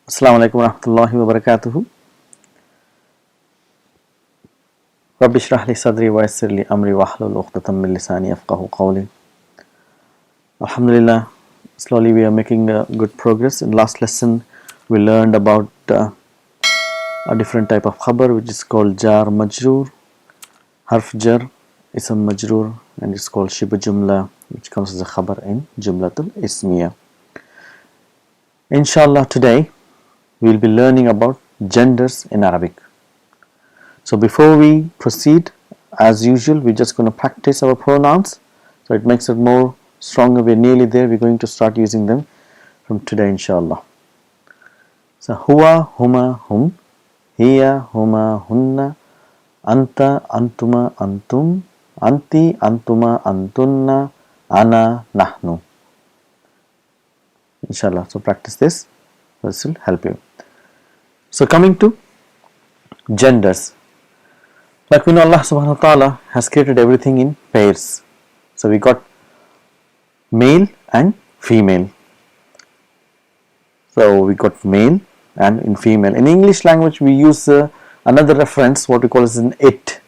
Assalamu alaikum warahmatullahi wabarakatuh. Rabbi shrah li sadri wa yassir li amri wahlul uqdatam min lisani yafqahu qawli. Alhamdulillah, slowly we are making good progress. In last lesson, we learned about a different type of khabar which is called jar majroor, harf jar, ism majroor, and it's called shibh jumla, which comes as a khabar in jumlatul ismiya. Inshallah, today we will be learning about genders in Arabic. So before we proceed, as usual, we're just going to practice our pronouns. So it makes it more stronger. We're nearly there. We're going to start using them from today, inshallah. So huwa, huma, hum, hiya, huma, hunna, anta, antuma, antum, anti, antuma, antunna, ana, nahnu. Inshallah. So practice this. This will help you. So coming to genders. Like we know, Allah subhanahu wa ta'ala has created everything in pairs. So we got male and female. So we got male and in female. In English language we use another reference, what we call as an it.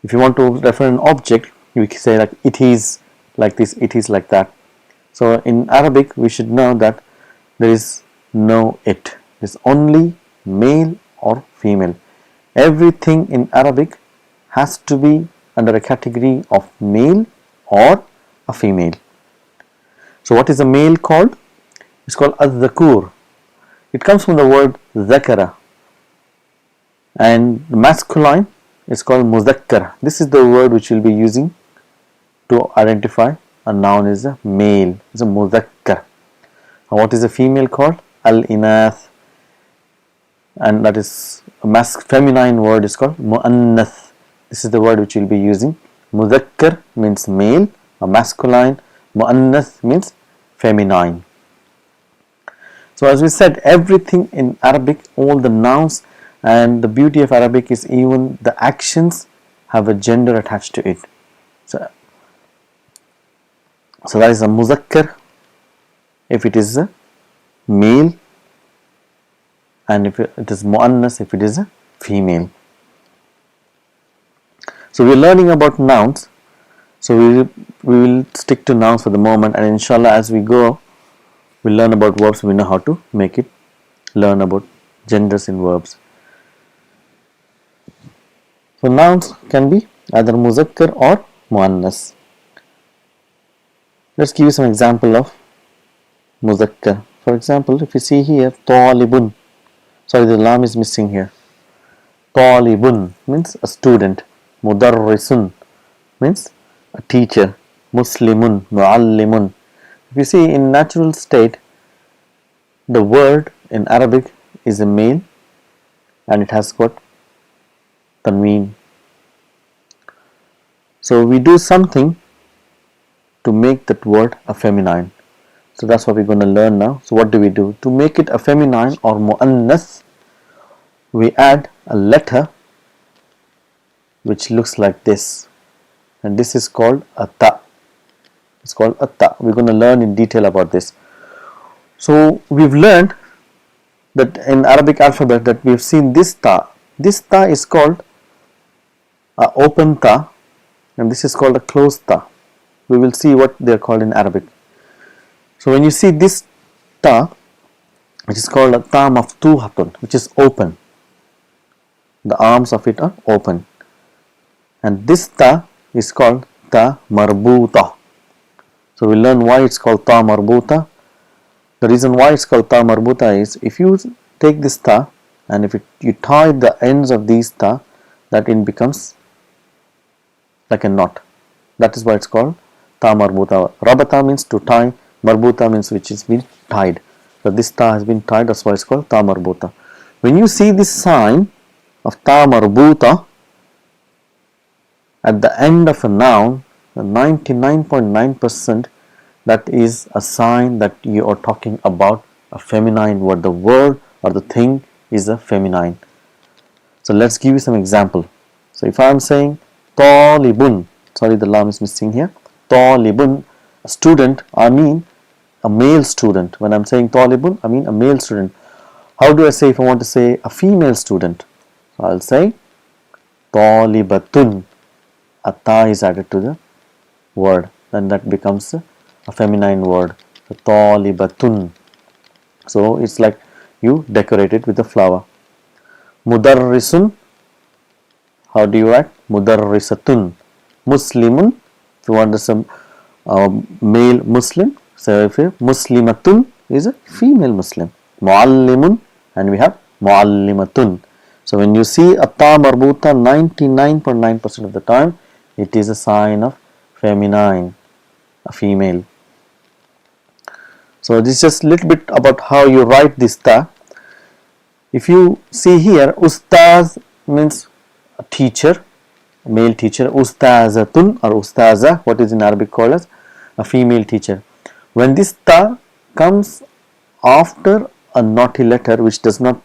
If you want to refer an object, you can say like it is like this, it is like that. So in Arabic we should know that there is no it. There is only male or female. Everything in Arabic has to be under a category of male or a female. So what is a male called? It's called az-zakur. It comes from the word zakara, and the masculine is called muzakkar. This is the word which we'll be using to identify a noun is a male, it's a muzakkar. And what is a female called? Al-inath, and that is a feminine word is called mu'annath. This is the word which we'll be using. Muzakkar means male, a masculine. Mu'annath means feminine. So as we said, everything in Arabic, all the nouns, and the beauty of Arabic is even the actions have a gender attached to it. So that is a muzakkar if it is a male, and if it is mu'annas if it is a female. So we are learning about nouns. So we will stick to nouns for the moment, and inshallah as we go we'll learn about verbs. We know how to make it, learn about genders in verbs. So nouns can be either muzakkar or muannas. Let's give you some example of muzakkar. For example, if you see here, talibun. Sorry, the lam is missing here. Talibun means a student. Mudarrisun means a teacher. Muslimun, muallimun. If you see in natural state, the word in Arabic is a male and it has got tanween. So we do something to make that word a feminine. So that's what we're going to learn now. So what do we do? To make it a feminine or mu'annath, we add a letter which looks like this, and this is called a ta. It's called a ta. We're going to learn in detail about this. So we've learned that in Arabic alphabet that we've seen this ta. This ta is called a open ta, and this is called a closed ta. We will see what they are called in Arabic. So when you see this ta, which is called a ta maftuhatun, which is open, the arms of it are open, and this ta is called ta marbuta. So we'll learn why it's called ta marbuta. The reason why it's called ta marbuta is if you take this ta and if you tie the ends of these ta, that it becomes like a knot. That is why it's called ta marbuta. Rabata means to tie, marbuta means which is been tied. So this ta has been tied, that's why it's called ta marbuta. When you see this sign of ta marbuta at the end of a noun, 99.9% that is a sign that you are talking about a feminine word. The word or the thing is a feminine. So let's give you some example. So if I am saying talibun, sorry the lam is missing here, talibun, student, I mean a male student. When I'm saying talibun, I mean a male student. How do I say if I want to say a female student? So I'll say talibatun. A ta is added to the word, then that becomes a feminine word. So talibatun. So it's like you decorate it with a flower. Mudarrisun. How do you add? Mudarrisatun. Muslimun. If you want some male Muslim, so if Muslimatun is a female Muslim. Muallimun, and we have Muallimatun. So when you see a ta marbuta, 99.9% of the time it is a sign of feminine, a female. So this is just a little bit about how you write this ta. If you see here, ustaz means a teacher, a male teacher. Ustazatun or ustaza, what is in Arabic called as a female teacher. When this ta comes after a naughty letter which does not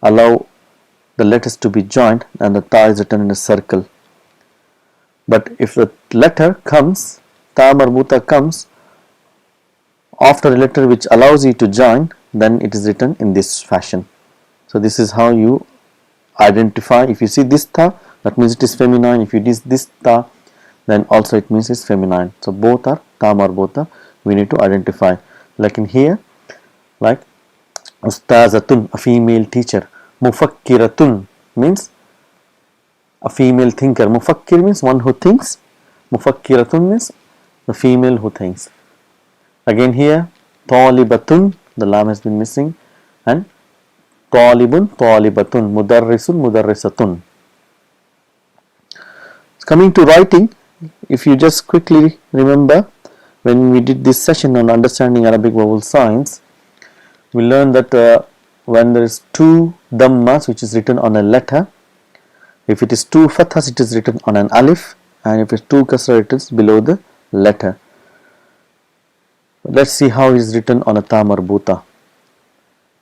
allow the letters to be joined, and the ta is written in a circle. But if the letter comes, ta marbuta comes after a letter which allows you to join, then it is written in this fashion. So this is how you identify. If you see this ta, that means it is feminine. If you see this ta, then also it means it's feminine. So both are ta marbuta. We need to identify. Like in here, like ustazatun, a female teacher. Mufakkiratun means a female thinker. Mufakkir means one who thinks. Mufakkiratun means the female who thinks. Again here, talibatun, the lam has been missing, and talibun, talibatun, mudarrisun, mudarrisatun. Coming to writing, if you just quickly remember, when we did this session on understanding Arabic vowel signs, we learned that when there is two dhammas which is written on a letter, if it is two fathas it is written on an alif, and if it is two kasra it is below the letter. Let's see how it is written on a ta marbuta.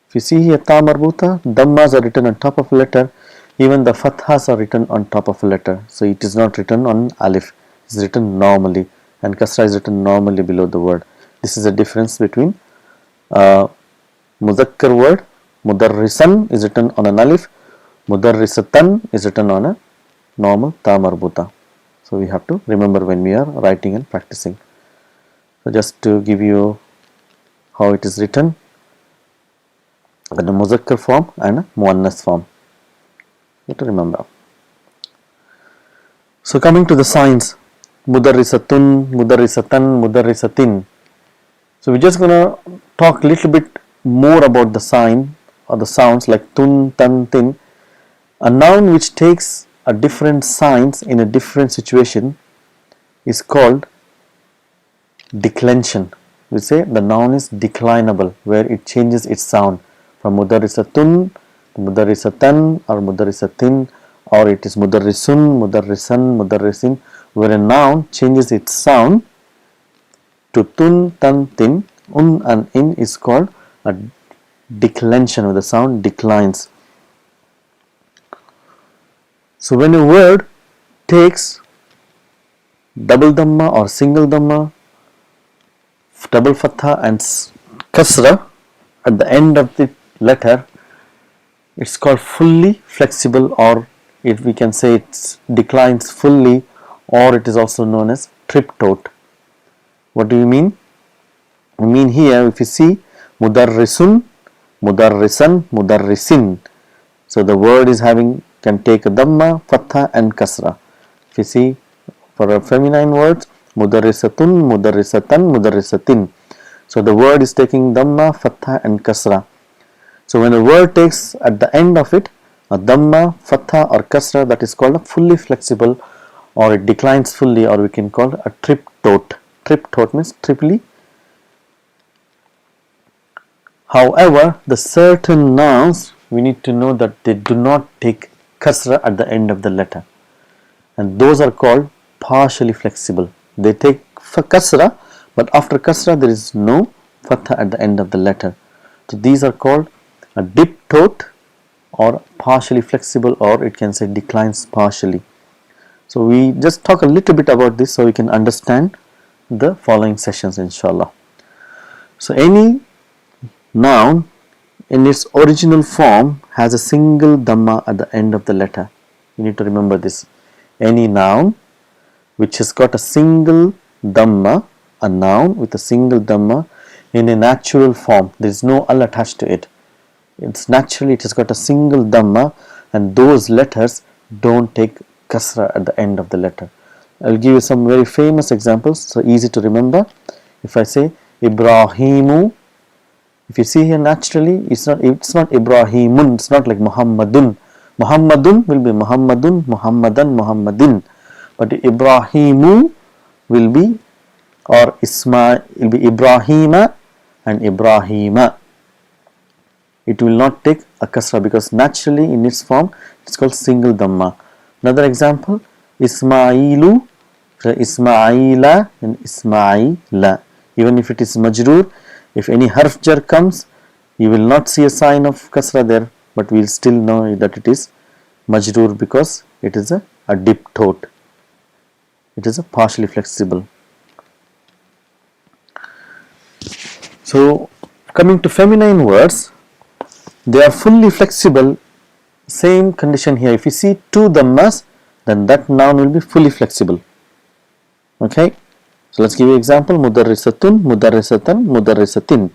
If you see here ta marbuta, dhammas are written on top of a letter, even the fathas are written on top of a letter. So it is not written on alif, it is written normally, and kasra is written normally below the word. This is the difference between muzakkar word. Mudarrisan is written on an alif, mudarrisatan is written on a normal ta marbuta. So we have to remember when we are writing and practicing. So just to give you how it is written in a muzakkar form and a muannas form. You have to remember. So coming to the signs, mudarrisatun, mudarrisatan, mudarrisatin. So we're just gonna talk a little bit more about the sign or the sounds like tun, tan, tin. A noun which takes a different signs in a different situation is called declension. We say the noun is declinable, where it changes its sound from mudarrisatun to mudarrisatan or mudarrisatin, or it is mudarrisun, mudarrisan, mudarrisin, where a noun changes its sound to tun, tan, tin. Un and in is called a declension, where the sound declines. So when a word takes double dhamma or single dhamma, double fatha and kasra at the end of the letter, it's called fully flexible, or if we can say it declines fully, or it is also known as triptote. What do you mean? I mean here, if you see mudarrisun, mudarrisan, mudarrisin, so the word is can take a dhamma, fatha and kasra. If you see for a feminine words, mudarrisatun, mudarrisatan, mudarrisatin, so the word is taking dhamma, fatha and kasra. So when a word takes at the end of it a dhamma, fatha or kasra, that is called a fully flexible, or it declines fully, or we can call a triptote. Triptote means triply. However, the certain nouns, we need to know that they do not take kasra at the end of the letter, and those are called partially flexible. They take kasra, but after kasra there is no fatha at the end of the letter. So these are called a diptote or partially flexible, or it can say declines partially. So we just talk a little bit about this so we can understand the following sessions, inshallah. So any noun in its original form has a single dhamma at the end of the letter. You need to remember this. Any noun which has got a single dhamma, a noun with a single dhamma in a natural form, there is no al attached to it. It's naturally, it has got a single dhamma, and those letters don't take kasra at the end of the letter. I'll give you some very famous examples, so easy to remember. If I say Ibrahimu, if you see here naturally, it's not Ibrahimun, it's not like Muhammadun. Muhammadun will be Muhammadun, Muhammadan, Muhammadin. But Ibrahimu will be, or Isma will be Ibrahima and Ibrahima. It will not take a kasra because naturally in its form it's called single dhamma. Another example, Ismailu, Ismaila and Ismaila. Even if it is majroor, if any harf jar comes, you will not see a sign of kasra there, but we will still know that it is majroor because it is a dip throat. It is a partially flexible. So coming to feminine words, they are fully flexible. Same condition here. If you see two dhammas, then that noun will be fully flexible. Okay. So let's give you example. Mudarrisatun, mudarrisatan, mudarrisatin.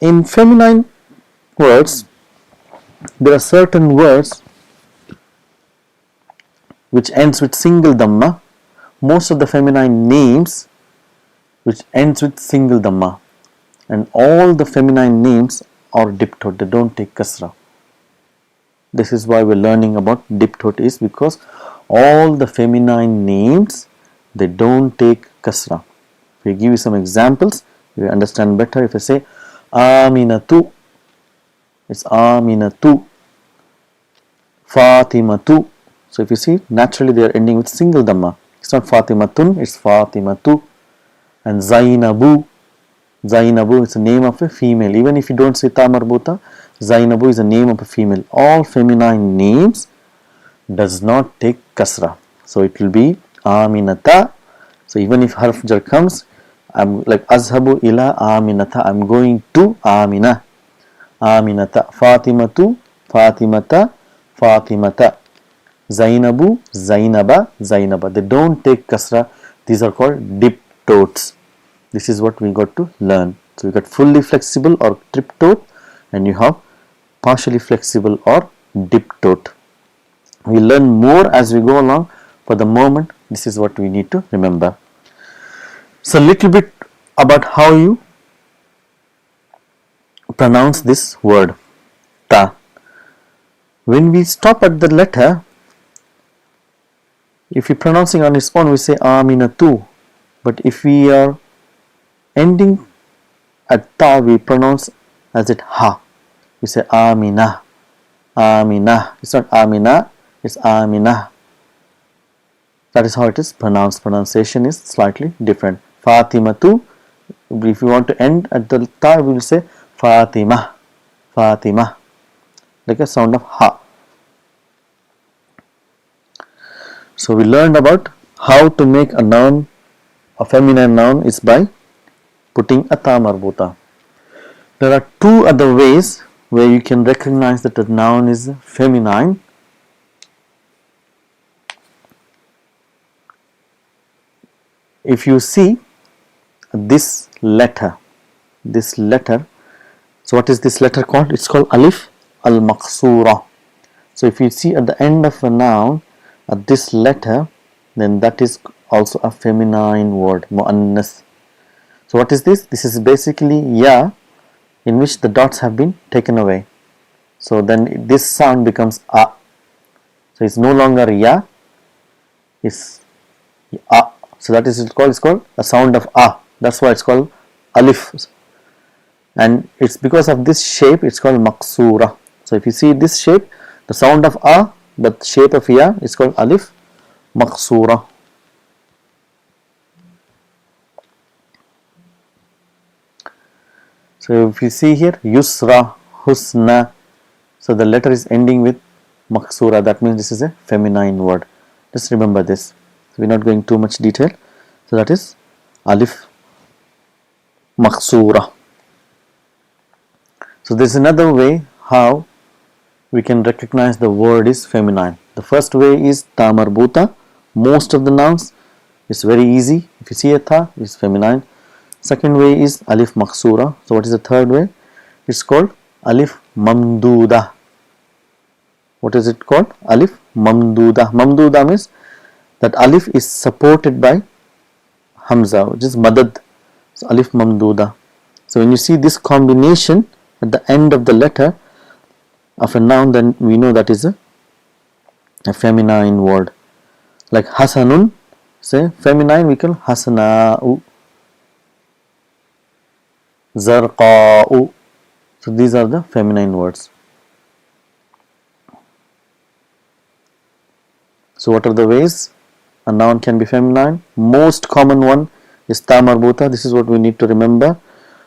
In feminine words, there are certain words which ends with single dhamma. Most of the feminine names which ends with single dhamma, and all the feminine names are dip throat, they don't take kasra. This is why we're learning about dip throat, is because all the feminine names, they don't take kasra. If I give you some examples, you will understand better. If I say Aminatu, it's Aminatu. Fatimatu. So if you see, naturally they are ending with single dhamma. It's not Fatimatun, it's Fatimatu. And Zainabu. Zainabu is the name of a female. Even if you don't say ta marbuta, Zainabu is the name of a female. All feminine names does not take kasra. So it will be Aminata. So even if harf jar comes, I'm like Azhabu ila Aminata, I'm going to Amina. Aminata. Fatimatu, Fatimata, Fatimata. Zainabu, Zainaba, Zainaba. They don't take kasra. These are called dip throats. This is what we got to learn. So we got fully flexible or trip throat, and you have partially flexible or dip throat. We learn more as we go along. For the moment, this is what we need to remember. So little bit about how you pronounce this word ta. When we stop at the letter, if you're pronouncing on its own, we say Aminatu. But if we are ending at ta, we pronounce as it ha. We say Amina, Amina. It's not Amina, it's Amina. That is how it is pronounced. Pronunciation is slightly different. Fatimatu. If you want to end at the ta, we will say Fatima, Fatima, like a sound of ha. So we learned about how to make a noun, a feminine noun, is by putting a ta marbuta. There are two other ways where you can recognize that a noun is feminine. If you see this letter, so what is this letter called? It's called alif al-maqsura. So if you see at the end of a noun this letter, then that is also a feminine word, muannas. So what is this? This is basically ya, in which the dots have been taken away. So then this sound becomes a. So it's no longer ya, it's a. So that is it's called a sound of a. That's why it's called alif. And it's because of this shape, it's called maqsura. So if you see this shape, the sound of a, but shape of ya is called alif maqsura. So if you see here, yusra, husna, so the letter is ending with maqsura. That means this is a feminine word. Just remember this. So we're not going too much detail. So that is alif maksura. So this is another way how we can recognize the word is feminine. The first way is ta marbuta. Most of the nouns is very easy. If you see a ta, it's feminine. Second way is alif maksura. So what is the third way? It's called alif mamduda. What is it called? Alif mamduda. Mamduda means that alif is supported by hamza, which is madad. So alif mamduda. So when you see this combination at the end of the letter of a noun, then we know that is a feminine word. Like hasanun, say feminine we call hasana'u, zarqa'u. So these are the feminine words. So what are the ways a noun can be feminine? Most common one is ta marbuta. This is what we need to remember.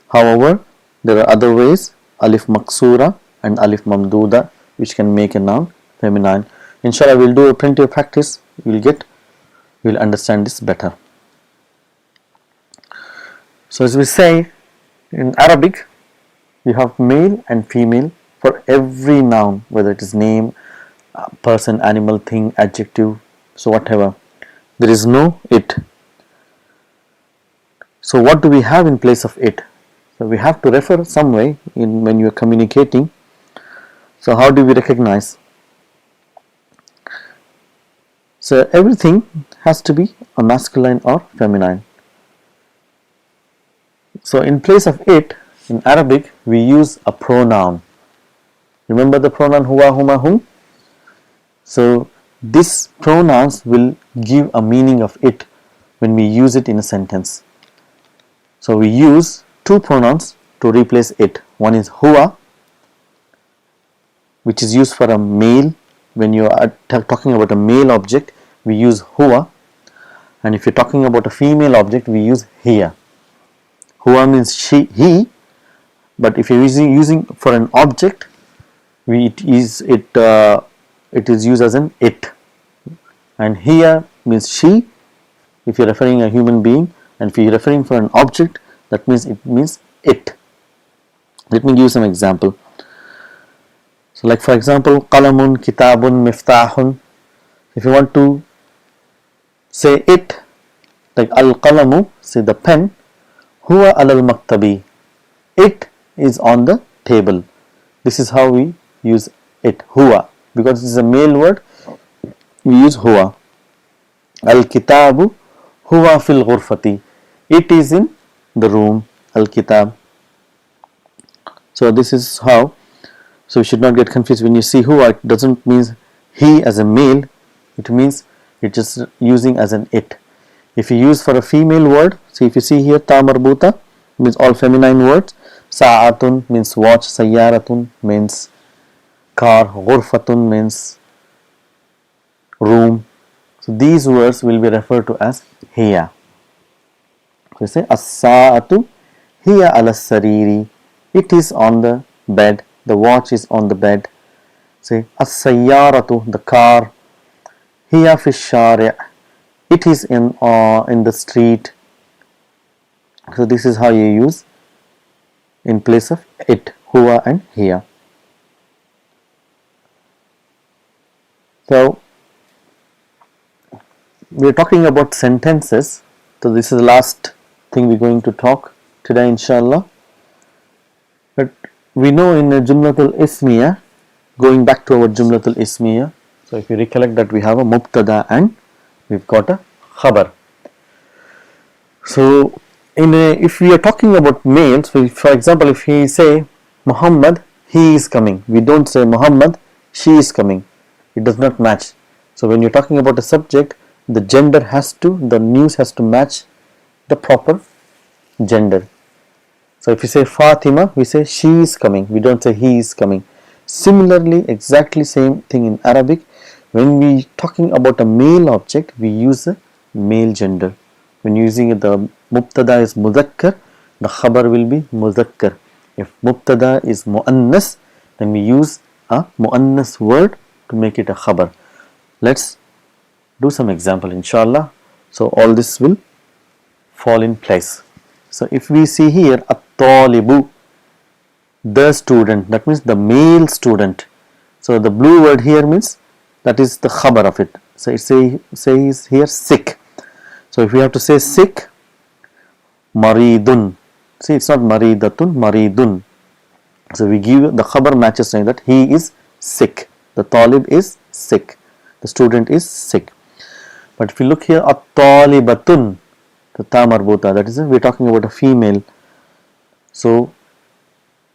However, there are other ways, alif maksura and alif mamduda, which can make a noun feminine. Inshallah, we'll do plenty of practice. We'll understand this better. So as we say in Arabic, you have male and female for every noun, whether it is name, person, animal, thing, adjective, so whatever. There is no it. So what do we have in place of it? So we have to refer some way in when you are communicating. So how do we recognize? So everything has to be a masculine or feminine. So in place of it, in Arabic, we use a pronoun. Remember the pronoun huwa, huma, hum? So these pronouns will give a meaning of it when we use it in a sentence. So we use two pronouns to replace it. One is huwa, which is used for a male. When you are talking about a male object, we use huwa, and if you're talking about a female object, we use hiya. Huwa means she, he, but if you're using for an object, it is used as an it, and hiya means she if you're referring a human being, and if you're referring for an object, that means it means it. Let me give you some example. So like for example, qalamun, kitabun, miftahun. If you want to say it, like al-qalamu, say the pen, huwa alal maktabi, it is on the table. This is how we use it, huwa, because it is a male word, we use huwa. Al-kitabu huwa fil ghurfati, it is in the room, al-kitab. So this is how. So you should not get confused when you see huwa. It doesn't mean he as a male, it means it's just using as an it. If you use for a female word, see if you see here ta marbuta means all feminine words, sa'atun means watch, sayyaratun means car, ghurfatun means room. So these words will be referred to as hiya. So you say as-sa'atu hiya ala sariri, it is on the bed, the watch is on the bed. Say as-sayyaratu, the car, hiya fi shari', it is in the street. So this is how you use in place of it, huwa and hiya. So we are talking about sentences. So this is the last thing we're going to talk today, inshallah. But we know in the Jumlatul Ismiya, going back to our Jumlatul Ismiya, so if you recollect that we have a Mubtada and we've got a Khabar. So if we are talking about males, for example, if we say Muhammad, he is coming, we don't say Muhammad, she is coming. It does not match. So when you're talking about a subject, the gender the news has to match the proper gender. So if you say Fatima, we say she is coming, we don't say he is coming. Similarly, exactly same thing in Arabic. When we talking about a male object, we use a male gender. When using the Mubtada is Mudhakkar, the Khabar will be Mudhakkar. If Mubtada is Muannas, then we use a Muannas word to make it a Khabar. Let's do some example, inshallah. So all this will fall in place. So if we see here at-talibu, the student, that means the male student. So the blue word here means that is the khabar of it. So it says here sick. So if we have to say sick, maridun. See, it's not maridatun, maridun. So we give the khabar matches saying that he is sick. The talib is sick. The student is sick. But if you look here, at-talibatun, the ta marbuta, that is, we are talking about a female. So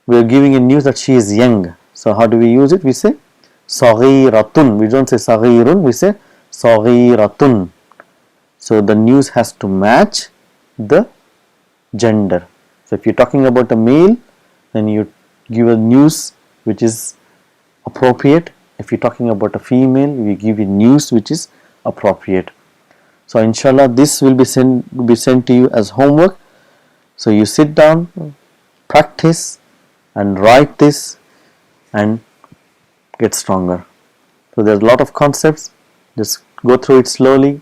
we are giving a news that she is young. So how do we use it? We say saghiratun. We don't say saghirun, we say saghiratun. So the news has to match the gender. So if you're talking about a male, then you give a news which is appropriate. If you're talking about a female, we give a news which is appropriate. So inshallah this will be sent to you as homework. So you sit down, practice and write this and get stronger. So there's a lot of concepts. Just go through it slowly,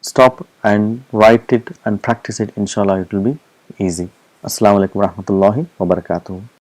stop and write it and practice it. Inshallah it will be easy. Assalamu alaikum warahmatullahi wabarakatuh.